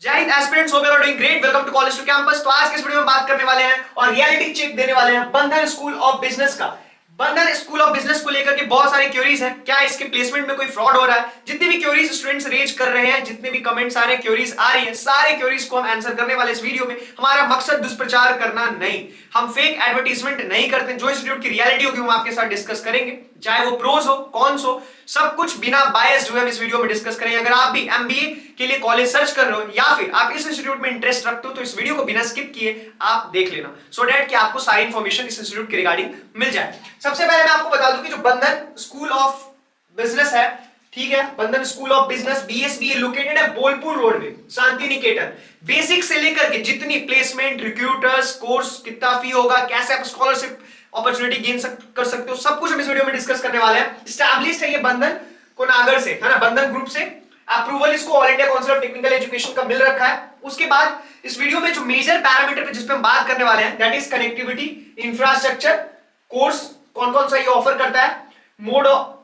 जय Hind aspirants, hope you are doing great. Welcome to college to campus. तो आज के इस वीडियो में बात करने वाले हैं और रियलिटी चेक देने वाले हैं बंधन स्कूल ऑफ बिजनेस का। बंधन स्कूल ऑफ बिजनेस को लेकर के बहुत सारे क्वेरीज हैं। क्या इसके प्लेसमेंट में कोई फ्रॉड हो रहा है? जितने भी क्वेरीज स्टूडेंट्स रेज कर रहे हैं, जितने भी कमेंट्स आ रहे हैं, क्वेरीज आ रही हैं, सारे क्वेरीज को हम आंसर करने वाले इस वीडियो में। हमारा मकसद दुष्प्रचार करना नहीं, हम फेक एडवर्टीजमेंट नहीं करते। जो इंस्टीट्यूट की रियलिटी होगी हम आपके साथ डिस्कस करेंगे, चाहे वो प्रोज हो कॉन्स हो, सब कुछ बिना बायस जो है हम इस वीडियो में डिस्कस करेंगे। अगर आप भी एमबीए के लिए कॉलेज सर्च कर रहे हो या फिर आप इस इंस्टीट्यूट में इंटरेस्ट रखते हो तो इस वीडियो को बिना स्किप किए आप देख लेना, सो दैट कि आपको सारी इंफॉर्मेशन इस इंस्टीट्यूट के रिगार्डिंग मिल जाए। सबसे पहले मैं आपको बता दूं कि जो बंधन स्कूल ऑफ बिजनेस है, ठीक है, बंधन school of business BSB located है बोलपुर रोड में, शांति निकेतन। बेसिक से लेकर के जितनी प्लेसमेंट, रिक्रूटर्स, कोर्स, कितना फी होगा, कैसे आप स्कॉलरशिप अपॉर्चुनिटी गेन कर सकते हो, सब कुछ हम इस वीडियो में डिस्कस करने वाले हैं। स्टैब्लिश्ड है ये बंधन कोनागर से, है ना, बंधन ग्रुप से। अप्रूवल इसको all India council of technical education का मिल रखा है। उसके बाद इस वीडियो में जो मेजर पैरामीटर पे जिस पे हम बात करने वाले हैं, that is connectivity, infrastructure, course कौन कौन सा ये ऑफर करता है, मोड ऑफ,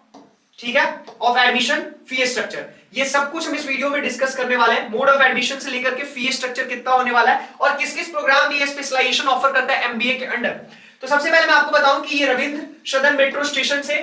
ठीक है, ऑफ एडमिशन, फी स्ट्रक्चर, ये सब कुछ हम इस वीडियो में डिस्कस करने वाले हैं। मोड ऑफ एडमिशन से लेकर के फी स्ट्रक्चर कितना होने वाला है और किस किस प्रोग्राम में ये स्पेशलाइजेशन ऑफर करता है एमबीए के अंडर। तो सबसे पहले मैं आपको बताऊं कि ये रविंद्र सदन मेट्रो स्टेशन से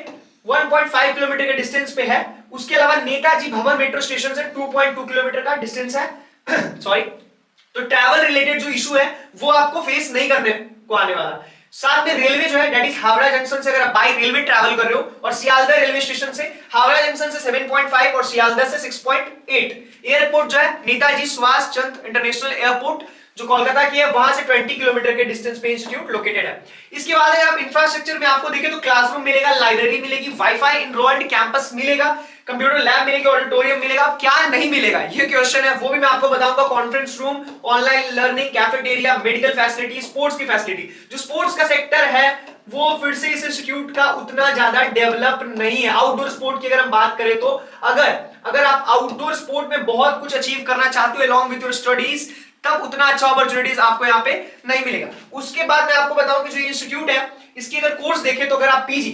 1.5 किलोमीटर के डिस्टेंस पे है। उसके अलावा नेताजी भवन मेट्रो स्टेशन से 2.2 किलोमीटर का डिस्टेंस है। सॉरी, तो ट्रैवल रिलेटेड जो इशू है वो आपको फेस नहीं करने को आने वाला। साथ में रेलवे जो है, दैट इज हावड़ा जंक्शन से अगर आप बाई रेलवे ट्रैवल कर रहे हो, और सियालदह रेलवे स्टेशन से, हावड़ा जंक्शन से 7.5 और सियालदह से 6.8। एयरपोर्ट जो है नेताजी सुभाष चंद्र इंटरनेशनल एयरपोर्ट जो कोलकाता की है, वहां से 20 किलोमीटर के डिस्टेंस पे इंस्टीट्यूट लोकेटेड है। इसके बाद अगर आप इंफ्रास्ट्रक्चर में आपको देखें तो क्लासरूम मिलेगा, लाइब्रेरी मिलेगी, वाईफाई इनरोल्ड कैंपस मिलेगा, कंप्यूटर लैब मिलेगी, ऑडिटोरियम मिलेगा। क्या नहीं मिलेगा ये क्वेश्चन है, वो भी मैं आपको बताऊंगा। Conference room, online learning, cafeteria, medical facility, sports की फैसिलिटी। जो स्पोर्ट्स का सेक्टर है वो फिर से इस इंस्टीट्यूट का उतना ज्यादा डेवलप नहीं है। आउटडोर स्पोर्ट की अगर हम बात करें तो अगर आप आउटडोर स्पोर्ट में बहुत कुछ अचीव करना चाहते हो अलॉन्ग विद योर स्टडीज, तब उतना अच्छा अपॉर्चुनिटीज आपको यहाँ पे नहीं मिलेगा। उसके बाद मैं आपको बताऊं कि जो इंस्टीट्यूट है इसकी अगर कोर्स देखें तो अगर आप पीजी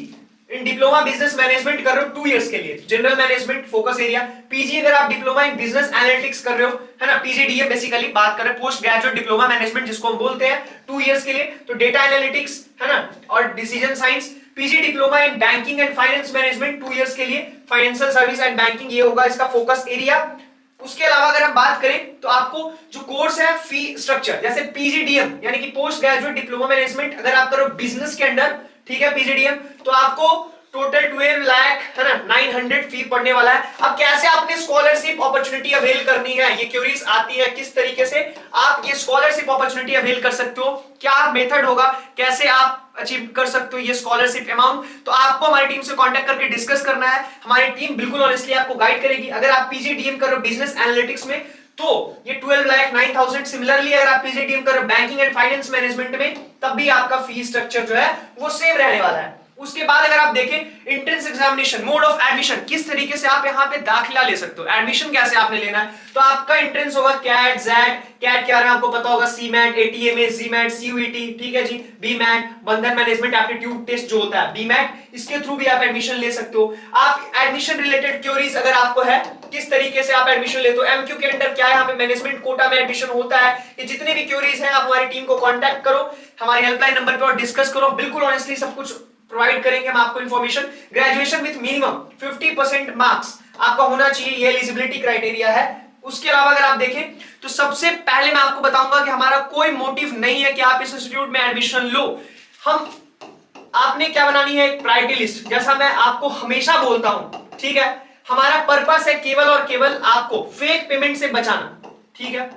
इन डिप्लोमा बिजनेस मैनेजमेंट कर रहे हो 2 इयर्स के लिए, general management focus area, PG अगर आप डिप्लोमा इन बिजनेस एनालिटिक्स कर रहे हो, है ना, पीजीडीएम बेसिकली बात कर रहे हैं, पोस्ट ग्रेजुएट डिप्लोमा मैनेजमेंट जिसको हम बोलते हैं, 2 इयर्स के लिए, तो डेटा एनालिटिक्स, है ना, और decision science. PG diploma in banking and finance management 2 years के लिए, फाइनेंशियल सर्विस एंड बैंकिंग, ये होगा इसका फोकस एरिया। उसके अलावा अगर हम बात करें तो आपको जो कोर्स है फी स्ट्रक्चर, जैसे पीजीडीएम यानी कि पोस्ट ग्रेजुएट डिप्लोमा मैनेजमेंट अगर आप करो बिजनेस के अंडर, ठीक है, पीजीडीएम, तो आपको टोटल 12 लाख, है ना, 900 फी पड़ने वाला है। अब कैसे आपने स्कॉलरशिप अपॉर्चुनिटी अवेल करनी है, ये क्वेरीज आती है, किस तरीके से आप ये स्कॉलरशिप अपॉर्चुनिटी अवेल कर सकते हो, क्या मेथड होगा, कैसे आप अचीव कर सकते हो ये स्कॉलरशिप अमाउंट, तो आपको हमारी टीम से कांटेक्ट करके डिस्कस करना है। हमारी टीम बिल्कुल ऑनेस्टली आपको गाइड करेगी। अगर आप पीजीडीएम कर रहे हो बिजनेस एनालिटिक्स में तो ये 12 लाख 9,000, सिमिलरली अगर आप पीजीडीएम कर रहे हो बैंकिंग एंड फाइनेंस मैनेजमेंट में, तब भी आपका फी स्ट्रक्चर जो है वो सेम रहने वाला है। उसके बाद अगर आप देखें entrance examination, mode of admission, किस तरीके से आप यहाँ पे दाखिला ले सकते हो, एडमिशन कैसे आपने लेना है, तो आपका एंट्रेंस होगा कैट, जैट, कैट क्या है आपको पता होगा, सीमैट, एटीएमए, जीमैट, सीयूईटी, ठीक है जी, बीमैट, बंधन मैनेजमेंट एप्टीट्यूड टेस्ट जो होता है बीमैट, इसके थ्रू भी आप एडमिशन ले सकते हो। आप एडमिशन रिलेटेड क्वेरीज अगर आपको है, किस तरीके से आप एडमिशन लेते हो, एमक्यू के अंडर क्या है, यहाँ पे मैनेजमेंट कोटा में एडमिशन होता है, ये जितने भी क्वेरीज हैं आप हमारी टीम को कांटेक्ट करो, हमारे हेल्पलाइन नंबर पे और डिस्कस करो। बिल्कुल ऑनेस्टली सब कुछ प्रोवाइड करेंगे हम आपको information. Graduation with minimum 50% marks आपका होना चाहिए, ये एलिजिबिलिटी क्राइटेरिया है। उसके अलावा अगर आप देखें तो सबसे पहले मैं आपको बताऊंगा कि हमारा कोई मोटिव नहीं है कि आप इस इंस्टीट्यूट में एडमिशन लो। हम आपने क्या बनानी है, एक प्रायोरिटी लिस्ट, जैसा मैं आपको हमेशा बोलता हूं, ठीक है। हमारा पर्पस है केवल और केवल आपको फेक पेमेंट से बचाना, ठीक है,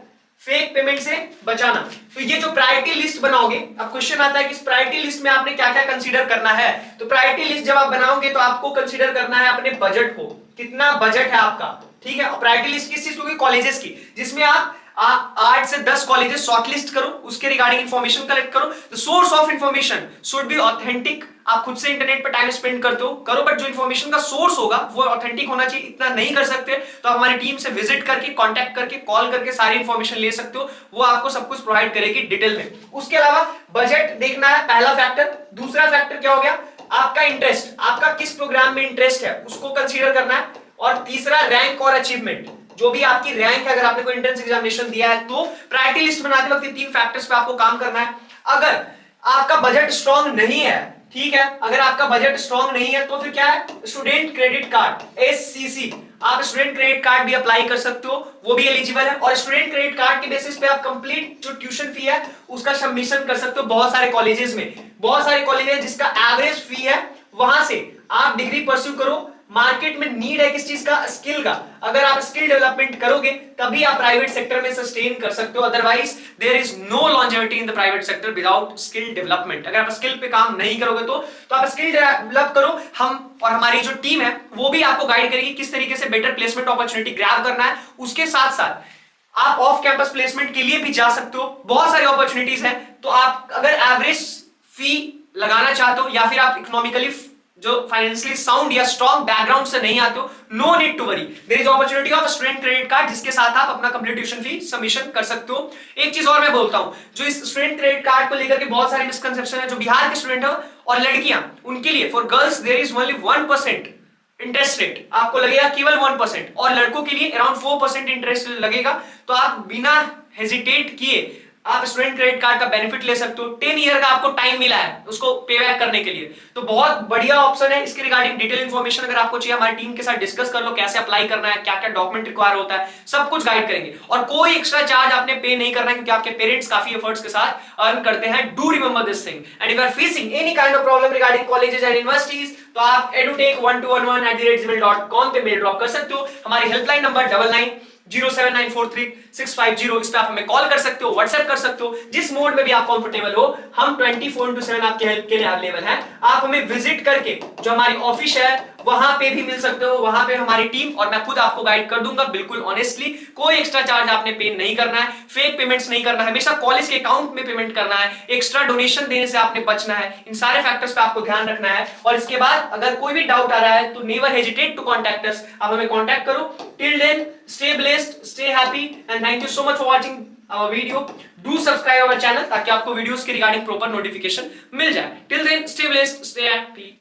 फेक पेमेंट से बचाना। तो ये जो प्रायोरिटी लिस्ट बनाओगे, अब क्वेश्चन आता है कि इस प्रायोरिटी लिस्ट में आपने क्या क्या कंसीडर करना है, तो प्रायोरिटी लिस्ट जब आप बनाओगे तो आपको कंसीडर करना है अपने बजट को, कितना बजट है आपका, ठीक है। और प्रायोरिटी लिस्ट किस चीज की, कॉलेजेस की, जिसमें आप 8 से 10 कॉलेजेस शॉर्टलिस्ट करो, उसके रिगार्डिंग इंफॉर्मेशन कलेक्ट करो। The source of information should be authentic. आप खुद से इंटरनेट पर टाइम स्पेंड करते हो, करो, बट जो इंफॉर्मेशन का सोर्स होगा वो ऑथेंटिक होना चाहिए। इतना नहीं कर सकते तो आप हमारी टीम से विजिट करके, कांटेक्ट करके, कॉल करके सारी इंफॉर्मेशन ले सकते हो, वो आपको सब कुछ प्रोवाइड करेगी डिटेल में। उसके अलावा बजट देखना है, पहला फैक्टर। दूसरा फैक्टर क्या हो गया, आपका इंटरेस्ट, आपका किस प्रोग्राम में इंटरेस्ट है उसको कंसीडर करना है। और तीसरा रैंक और अचीवमेंट, जो भी आपकी रैंक है, अगर आपने कोई एंट्रेंस एग्जामिनेशन दिया है तो प्रायोरिटी लिस्ट बनाते वक्त 3 फैक्टर्स पे आपको काम करना है। अगर आपका बजट स्ट्रांग नहीं है, ठीक है, अगर आपका बजट स्ट्रांग नहीं है तो फिर क्या है, स्टूडेंट क्रेडिट कार्ड एससीसी, आप स्टूडेंट क्रेडिट कार्ड भी अप्लाई कर सकते हो, वो भी एलिजिबल है। और स्टूडेंट क्रेडिट कार्ड के बेसिस पे आप कंप्लीट जो ट्यूशन फी है उसका सबमिशन कर सकते हो। बहुत सारे कॉलेजेस में, बहुत सारे कॉलेज है जिसका एवरेज फी है, वहां से आप डिग्री परस्यू करो। मार्केट में नीड है किस चीज का, स्किल का। अगर आप स्किल डेवलपमेंट करोगे तभी आप प्राइवेट सेक्टर में सस्टेन कर सकते हो, otherwise there is no longevity in the private sector without skill development. अगर आप स्किल पे काम नहीं करोगे तो आप स्किल डेवलप करो। हम और हमारी जो टीम है वो भी आपको गाइड करेगी किस तरीके से बेटर प्लेसमेंट अपॉर्चुनिटी ग्रैब करना है। उसके साथ साथ आप ऑफ कैंपस प्लेसमेंट के लिए भी जा सकते हो, बहुत सारी अपॉर्चुनिटीज है। तो आप अगर एवरेज फी लगाना चाहते हो या फिर आप इकोनॉमिकली जो फाइनेंशियली साउंड या स्ट्रॉन्ग बैकग्राउंड से नहीं आते हो, no need to worry, there is opportunity of student credit card जिसके साथ आप अपना कंप्लीट ट्यूशन फी सबमिशन कर सकते हो। एक चीज और मैं बोलता हूं, जो इस स्टूडेंट क्रेडिट कार्ड को लेकर के बहुत सारे मिसकंसेप्शन है, जो बिहार के स्टूडेंट है और लड़कियां, उनके लिए for girls there is only 1% interest rate, आपको लगेगा केवल 1%, और लड़कों के लिए अराउंड 4% इंटरेस्ट लगेगा। तो आप बिना हेजिटेट किए आप स्टूडेंट क्रेडिट कार्ड का बेनिफिट ले सकते हो। 10 ईयर का आपको टाइम मिला है उसको पे बैक करने के लिए, तो बहुत बढ़िया ऑप्शन है। इसके रिगार्डिंग डिटेल इंफॉर्मेशन अगर आपको चाहिए, हमारी टीम के साथ डिस्कस कर लो, कैसे अप्लाई करना है, क्या क्या डॉक्यूमेंट रिक्वायर होता है, सब कुछ गाइड करेंगे। और कोई एक्स्ट्रा चार्ज आपने पे नहीं करना है, क्योंकि आपके पेरेंट्स काफी एफर्ट्स के साथ अर्न करते हैं। Do remember this thing, and if you are facing any kind of problem regarding colleges and universities, तो आप edutech1211@gmail.com पे मेल ड्रॉप कर सकते हो। हमारी हेल्पलाइन नंबर 9907943650, इस पे आप हमें कॉल कर सकते हो, व्हाट्सएप कर सकते हो, जिस मोड में भी आप कंफर्टेबल हो। हम 24/7 आपके हेल्प के लिए अवेलेबल हैं। आप हमें विजिट करके जो हमारी ऑफिस है वहां पे भी मिल सकते हो, वहां पे हमारी टीम और मैं खुद आपको गाइड कर दूंगा बिल्कुल ऑनेस्टली। कोई एक्स्ट्रा चार्ज आपने पे नहीं करना है, फेक पेमेंट्स नहीं करना है, हमेशा कॉलेज के अकाउंट में पेमेंट करना है, एक्स्ट्रा डोनेशन देने से आपने बचना है। इन सारे फैक्टर्स पे आपको ध्यान रखना है। और इसके बाद अगर कोई भी डाउट आ रहा है तो never hesitate to contact us, आप हमें कॉन्टैक्ट करो। Till then stay blessed, stay happy and thank you so much for watching our video. Do subscribe our channel ताकि आपको वीडियोस के रिगार्डिंग प्रॉपर नोटिफिकेशन मिल जाए। Till then stay blessed, stay happy.